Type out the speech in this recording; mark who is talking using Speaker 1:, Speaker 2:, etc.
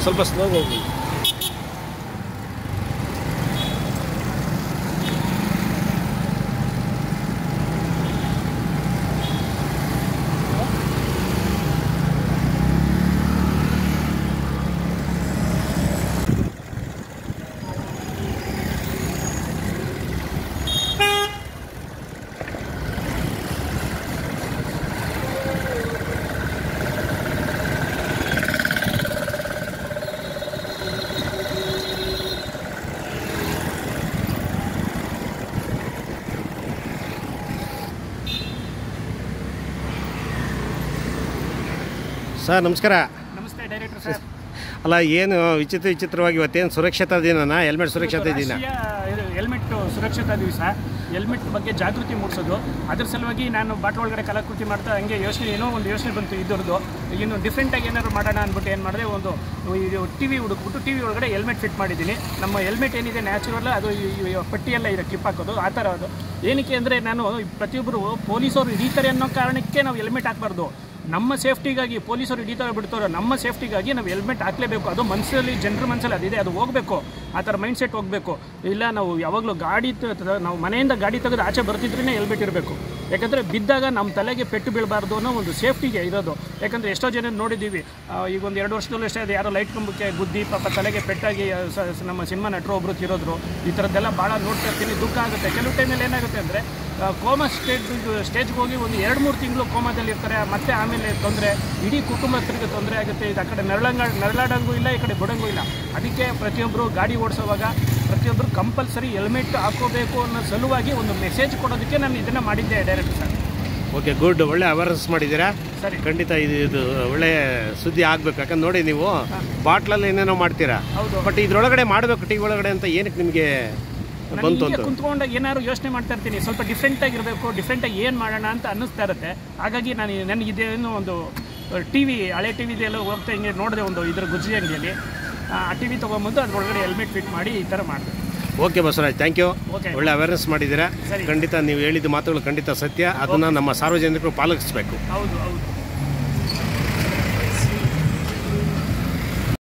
Speaker 1: ಸ್ವಲ್ಪ ಸ್ಲೋ ಹೋಗಿ. ಸರ್ ನಮಸ್ಕಾರ.
Speaker 2: ನಮಸ್ತೆ ಡೈರೆಕ್ಟರ್ ಸರ್.
Speaker 1: ಅಲ್ಲ ಏನು ವಿಚಿತ್ರವಾಗಿ ಇವತ್ತೇನು ಸುರಕ್ಷತಾ ದಿನನಾ? ಹೆಲ್ಮೆಟ್ ಸುರಕ್ಷತಾ ದಿನ.
Speaker 2: ಹೆಲ್ಮೆಟ್ ಸುರಕ್ಷತಾ ದಿವಸ. ಹೆಲ್ಮೆಟ್ ಬಗ್ಗೆ ಜಾಗೃತಿ ಮೂಡಿಸೋದು. ಅದ್ರ ಸಲುವಾಗಿ ನಾನು ಬಾಟ್ಲ್ ಒಳಗಡೆ ಕಲಾಕೃತಿ ಮಾಡ್ತಾ ಹಂಗೆ ಏನೋ ಒಂದು ಯೋಚನೆ ಬಂತು ಇದ್ರದ್ದು. ಇನ್ನು ಡಿಫ್ರೆಂಟಾಗಿ ಏನಾದ್ರು ಮಾಡೋಣ ಅಂದ್ಬಿಟ್ಟು ಏನು ಮಾಡಿದೆ, ಒಂದು ಇದು ಟಿವಿ ಹುಡುಕ್ಬಿಟ್ಟು ಟಿವಿ ಒಳಗಡೆ ಹೆಲ್ಮೆಟ್ ಫಿಟ್ ಮಾಡಿದ್ದೀನಿ. ನಮ್ಮ ಹೆಲ್ಮೆಟ್ ಏನಿದೆ ನ್ಯಾಚುರಲ್, ಅದು ಪಟ್ಟಿಯೆಲ್ಲ ಇದೆ ಕ್ಲಿಪ್ ಹಾಕೋದು ಆ ಥರ. ಅದು ಏನಕ್ಕೆ ಅಂದರೆ, ನಾನು ಪ್ರತಿಯೊಬ್ಬರು ಪೊಲೀಸರು ಹಿಡಿತಾರೆ ಅನ್ನೋ ಕಾರಣಕ್ಕೆ ನಾವು ಹೆಲ್ಮೆಟ್ ಹಾಕಬಾರ್ದು. ನಮ್ಮ ಸೇಫ್ಟಿಗಾಗಿ ಪೊಲೀಸರು ಹಿಡಿತಾರೆ ಬಿಡ್ತಾರೋ, ನಮ್ಮ ಸೇಫ್ಟಿಗಾಗಿ ನಾವು ಹೆಲ್ಮೆಟ್ ಹಾಕಲೇಬೇಕು. ಅದು ಮನಸ್ಸಲ್ಲಿ, ಜನರ ಮನಸ್ಸಲ್ಲಿ ಅದಿದೆ, ಅದು ಹೋಗಬೇಕು. ಆ ಥರ ಮೈಂಡ್ ಸೆಟ್ ಹೋಗಬೇಕು. ಇಲ್ಲ ನಾವು ಯಾವಾಗಲೂ ನಾವು ಮನೆಯಿಂದ ಗಾಡಿ ತೆಗೆದು ಆಚೆ ಬರ್ತಿದ್ರೇ ಹೆಲ್ಮೆಟ್ ಇರಬೇಕು. ಯಾಕಂದರೆ ಬಿದ್ದಾಗ ನಮ್ಮ ತಲೆಗೆ ಪೆಟ್ಟು ಬೀಳಬಾರ್ದು ಅನ್ನೋ ಒಂದು ಸೇಫ್ಟಿಗೆ ಇರೋದು. ಯಾಕಂದರೆ ಎಷ್ಟೋ ಜನ ನೋಡಿದ್ದೀವಿ, ಈಗ ಒಂದು 2 ವರ್ಷದಲ್ಲೂ ಅಷ್ಟೇ, ಅದು ಯಾರೋ ಲೈಟ್ ಕಂಬಕ್ಕೆ ಗುದ್ದಿ ಪಾಪ ತಲೆಗೆ ಪೆಟ್ಟಾಗಿ ನಮ್ಮ ಸಿನಿಮಾ ನಟರು ಒಬ್ಬರು ತಿರೋದ್ರು. ಈ ಥರದ್ದೆಲ್ಲ ಭಾಳ ನೋಡ್ತಾ ಇರ್ತೀನಿ, ದುಃಖ ಆಗುತ್ತೆ. ಕೆಲವು ಟೈಮಲ್ಲಿ ಏನಾಗುತ್ತೆ ಅಂದರೆ, ಕೋಮಾ ಸ್ಟೇಜ್ಗೆ ಹೋಗಿ ಒಂದು 2-3 ತಿಂಗಳು ಕೋಮಾದಲ್ಲಿ ಇರ್ತಾರೆ. ಮತ್ತೆ ಆಮೇಲೆ ತೊಂದರೆ, ಇಡೀ ಕುಟುಂಬಸ್ಥರಿಗೆ ತೊಂದರೆ ಆಗುತ್ತೆ. ಇದು ಆ ಕಡೆ ನರಳಾಡಂಗೂ ಇಲ್ಲ, ಈ ಕಡೆ ಬಿಡಂಗೂ ಇಲ್ಲ. ಅದಕ್ಕೆ ಪ್ರತಿಯೊಬ್ಬರು ಗಾಡಿ ಓಡಿಸೋವಾಗ ಪ್ರತಿಯೊಬ್ಬರು ಕಂಪಲ್ಸರಿ ಹೆಲ್ಮೆಟ್ ಹಾಕೋಬೇಕು ಅನ್ನೋ ಸಲುವಾಗಿ ಒಂದು ಮೆಸೇಜ್ ಕೊಡೋದಕ್ಕೆ ನಾನು ಇದನ್ನು ಮಾಡಿದ್ದೆ ಡೈರೆಕ್ಟ್ ಸರ್.
Speaker 1: Okay, good. ಒಳ್ಳೆ ಅವೇರ್ನೆಸ್ ಮಾಡಿದ್ದೀರಾ.
Speaker 2: ಸರಿ,
Speaker 1: ಖಂಡಿತ ಇದು ಒಳ್ಳೆ ಸುದ್ದಿ ಆಗಬೇಕು. ಯಾಕಂದ್ರೆ ನೋಡಿ, ನೀವು ಬಾಟ್ಲಲ್ಲಿ ಏನೇನೋ ಮಾಡ್ತೀರಾ, ಬಟ್ ಇದ್ರೊಳಗಡೆ ಮಾಡಬೇಕು ಟಿ ಒಳಗಡೆ ಅಂತ ಏನಕ್ಕೆ ನಿಮಗೆ ಬಂತು ಅಂತ
Speaker 2: ಕುಂತ್ಕೊಂಡಾಗ ಏನಾದ್ರು ಯೋಚನೆ ಮಾಡ್ತಾ ಇರ್ತೀನಿ. ಸ್ವಲ್ಪ ಡಿಫ್ರೆಂಟಾಗಿ ಇರಬೇಕು, ಡಿಫ್ರೆಂಟಾಗಿ ಏನು ಮಾಡೋಣ ಅಂತ ಅನ್ನಿಸ್ತಾ ಇರುತ್ತೆ. ಹಾಗಾಗಿ ನನಗೆ ಇದೇನು ಒಂದು ಟಿವಿ, ಹಳೆ ಟಿವಿದೆಲ್ಲ ಹೋಗ್ತಾ ಹಿಂಗೆ ನೋಡಿದೆ ಒಂದು ಇದ್ರ ಗುಜ್ಜಿ ಅಂಗಡಿಯಲ್ಲಿ. ಆ ಟಿವಿ ತೊಗೊಂಬಂದು ಅದ್ರೊಳಗಡೆ ಹೆಲ್ಮೆಟ್ ಫಿಟ್ ಮಾಡಿ ಈ ಥರ ಮಾಡಿದೆ.
Speaker 1: Okay Basavaraj, thank you.
Speaker 2: Okay,
Speaker 1: ಒಳ್ಳೆ ಅವೇರ್ನೆಸ್ ಮಾಡಿದ್ದೀರಾ. ಖಂಡಿತ ನೀವು ಹೇಳಿದ ಮಾತುಗಳು ಖಂಡಿತ ಸತ್ಯ. ಅದನ್ನು ನಮ್ಮ ಸಾರ್ವಜನಿಕರು ಪಾಲಿಸಬೇಕು.
Speaker 2: ಹೌದು ಹೌದು.